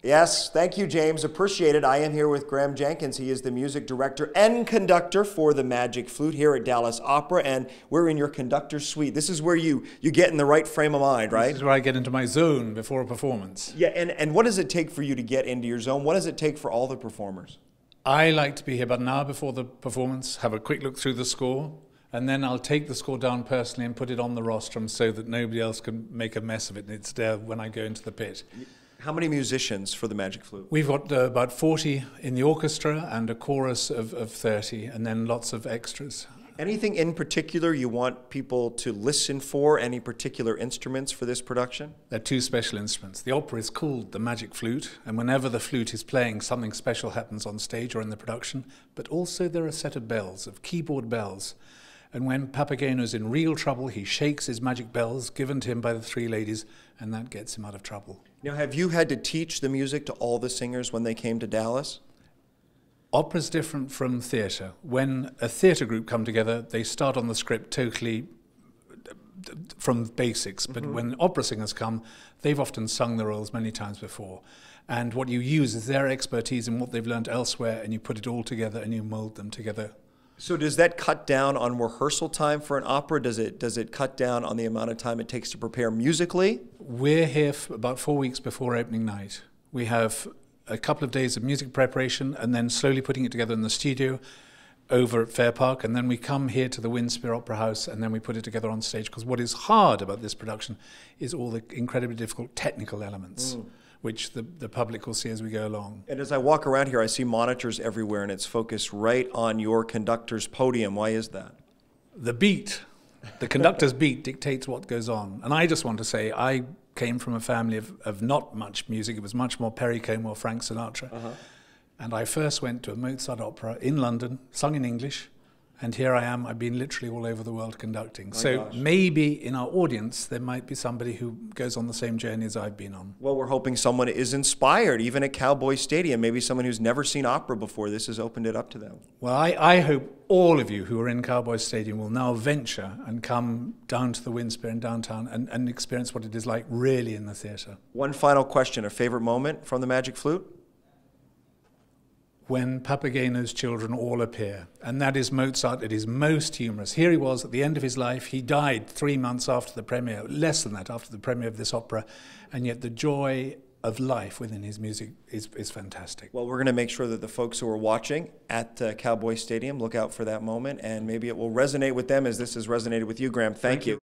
Yes, thank you, James. Appreciate it. I am here with Graeme Jenkins. He is the music director and conductor for the Magic Flute here at Dallas Opera, and we're in your conductor suite. This is where you get in the right frame of mind, right? This is where I get into my zone before a performance. Yeah, and what does it take for you to get into your zone? What does it take for all the performers? I like to be here about an hour before the performance, have a quick look through the score, and then I'll take the score down personally and put it on the rostrum so that nobody else can make a mess of it, and it's there when I go into the pit. How many musicians for the Magic Flute? We've got about 40 in the orchestra and a chorus of 30, and then lots of extras. Anything in particular you want people to listen for? Any particular instruments for this production? There are two special instruments. The opera is called the Magic Flute, and whenever the flute is playing, something special happens on stage or in the production, but also there are a set of bells, of keyboard bells. And when Papageno's in real trouble, he shakes his magic bells given to him by the three ladies, and that gets him out of trouble. Now, have you had to teach the music to all the singers when they came to Dallas? Opera's different from theatre. When a theatre group come together, they start on the script totally from basics, but when opera singers come, they've often sung the roles many times before. And what you use is their expertise in what they've learned elsewhere, and you put it all together and you mold them together. So does that cut down on rehearsal time for an opera? Does it cut down on the amount of time it takes to prepare musically? We're here for about 4 weeks before opening night. We have a couple of days of music preparation and then slowly putting it together in the studio over at Fair Park, and then we come here to the Windspear Opera House and then we put it together on stage, because what is hard about this production is all the incredibly difficult technical elements. Which the public will see as we go along. And as I walk around here, I see monitors everywhere, and it's focused right on your conductor's podium. Why is that? The beat, the conductor's beat dictates what goes on. And I just want to say, I came from a family of not much music. It was much more Perry Como or Frank Sinatra. And I first went to a Mozart opera in London, sung in English, and here I am. I've been literally all over the world conducting. Maybe in our audience, there might be somebody who goes on the same journey as I've been on. Well, we're hoping someone is inspired, even at Cowboy Stadium. Maybe someone who's never seen opera before. This has opened it up to them. Well, I hope all of you who are in Cowboy Stadium will now venture and come down to the Windspear in downtown and experience what it is like really in the theatre. One final question. A favorite moment from the Magic Flute? When Papageno's children all appear. And that is Mozart at his most humorous. Here he was at the end of his life. He died 3 months after the premiere, less than that, after the premiere of this opera. And yet the joy of life within his music is fantastic. Well, we're going to make sure that the folks who are watching at Cowboy Stadium look out for that moment, and maybe it will resonate with them as this has resonated with you, Graeme. Thank you.